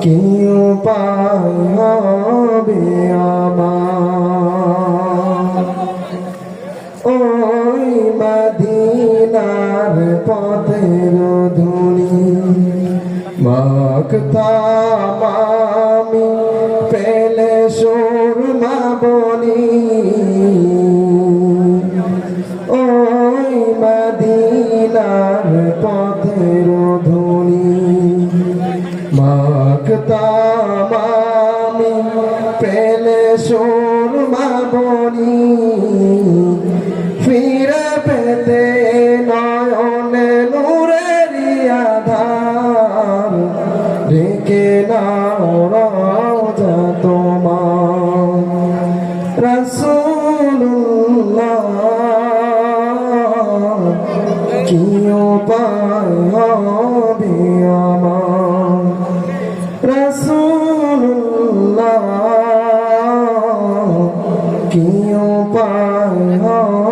কি উপায় হবে আমার ওই মদিনার পথের ধুলি মাখতাম আমি পেলে সুরমা বলি ওই মদিনার পথের ধুলি মাখতাম আমি পেলে সুরমা বলি ফিরে পেতে নয়নে নূরের আধার রেখে নাও রওজা তোমার রাসূলুল্লাহ কি উপায় হবে আমার রাসূলুল্লাহ কি উপায় হবে